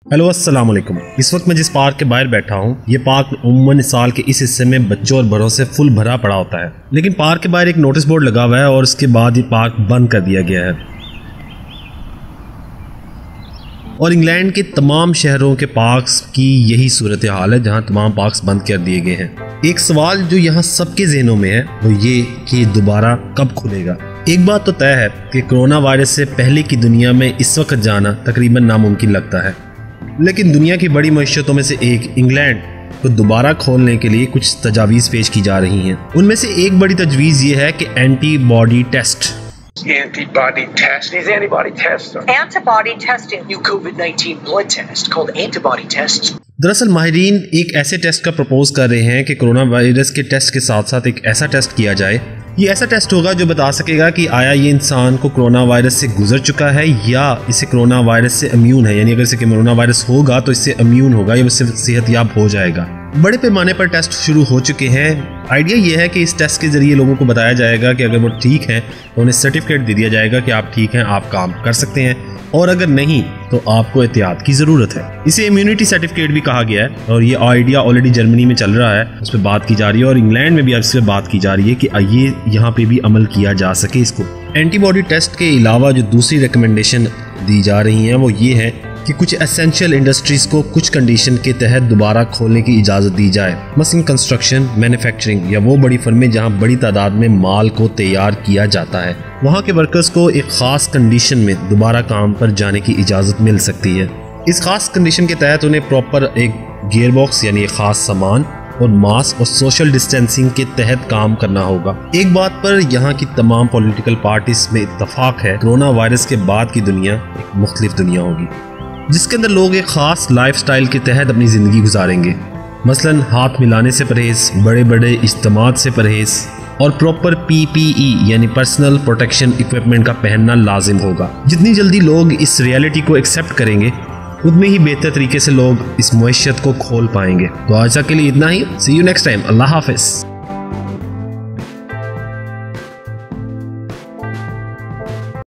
Hello अस्सलाम वालेकुम। इस वक्त मैं जिस पार्क के बाहर बैठा हूँ, ये पार्क उम्मन साल के इस हिस्से में बच्चों और बड़ों से फुल भरा पड़ा होता है, लेकिन पार्क के बाहर एक नोटिस बोर्ड लगा हुआ है और उसके बाद ये पार्क बंद कर दिया गया है। और इंग्लैंड के तमाम शहरों के पार्क्स की यही सूरत हाल है, जहाँ तमाम पार्क्स बंद कर दिए गए हैं। एक सवाल जो यहाँ सबके जहनों में है वो ये कि दोबारा कब खुलेगा। एक बात तो तय है कि कोरोना वायरस से पहले की दुनिया में इस वक्त जाना तकरीबन नामुमकिन लगता है, लेकिन दुनिया की बड़ी मईशतों में से एक इंग्लैंड को दोबारा खोलने के लिए कुछ तजावीज़ पेश की जा रही हैं। उनमें से एक बड़ी तजवीज़ ये है कि antibody test. Antibody test. These antibody tests are antibody testing. new COVID-19 blood test called antibody tests. दरअसल माहिरीन एक ऐसे टेस्ट का प्रपोज कर रहे हैं कि कोरोना वायरस के टेस्ट के साथ साथ एक ऐसा टेस्ट किया जाए। ये ऐसा टेस्ट होगा जो बता सकेगा कि आया ये इंसान को कोरोना वायरस से गुजर चुका है या इसे कोरोना वायरस से इम्यून है, यानी अगर इसे कोरोना वायरस होगा तो इससे इम्यून होगा या उससे सेहतयाब हो जाएगा। बड़े पैमाने पर टेस्ट शुरू हो चुके हैं। आइडिया ये है कि इस टेस्ट के जरिए लोगों को बताया जाएगा कि अगर वो ठीक हैं तो उन्हें सर्टिफिकेट दे दिया जाएगा कि आप ठीक हैं, आप काम कर सकते हैं, और अगर नहीं तो आपको एहतियात की ज़रूरत है। इसे इम्यूनिटी सर्टिफिकेट भी कहा गया है और ये आइडिया ऑलरेडी जर्मनी में चल रहा है, उस पर बात की जा रही है और इंग्लैंड में भी अब इस पर बात की जा रही है कि ये यहाँ पे भी अमल किया जा सके इसको। एंटीबॉडी टेस्ट के अलावा जो दूसरी रिकमेंडेशन दी जा रही हैं वो ये है कि कुछ एसेंशियल इंडस्ट्रीज़ को कुछ कंडीशन के तहत दोबारा खोलने की इजाज़त दी जाए, मसलन कंस्ट्रक्शन, मैन्युफैक्चरिंग या वो बड़ी फर्में जहां बड़ी तादाद में माल को तैयार किया जाता है। वहां के वर्कर्स को एक ख़ास कंडीशन में दोबारा काम पर जाने की इजाज़त मिल सकती है। इस खास कंडीशन के तहत उन्हें प्रॉपर एक गियर बॉक्स यानी एक ख़ास सामान और मास्क और सोशल डिस्टेंसिंग के तहत काम करना होगा। एक बात पर यहाँ की तमाम पॉलिटिकल पार्टीज में इत्तफाक है, कोरोना वायरस के बाद की दुनिया एक मुख्तलिफ दुनिया होगी जिसके अंदर लोग एक ख़ास लाइफस्टाइल के तहत अपनी ज़िंदगी गुजारेंगे, मसलन हाथ मिलाने से परहेज़, बड़े बड़े इज्तिमात से परहेज़ और प्रॉपर PPE यानी पर्सनल प्रोटेक्शन इक्विपमेंट का पहनना लाजिम होगा। जितनी जल्दी लोग इस रियलिटी को एक्सेप्ट करेंगे उतने ही बेहतर तरीके से लोग इस मुआशरत को खोल पाएंगे। तो आज तक के लिए इतना ही। सी यू नेक्स्ट टाइम। अल्लाह हाफिज़।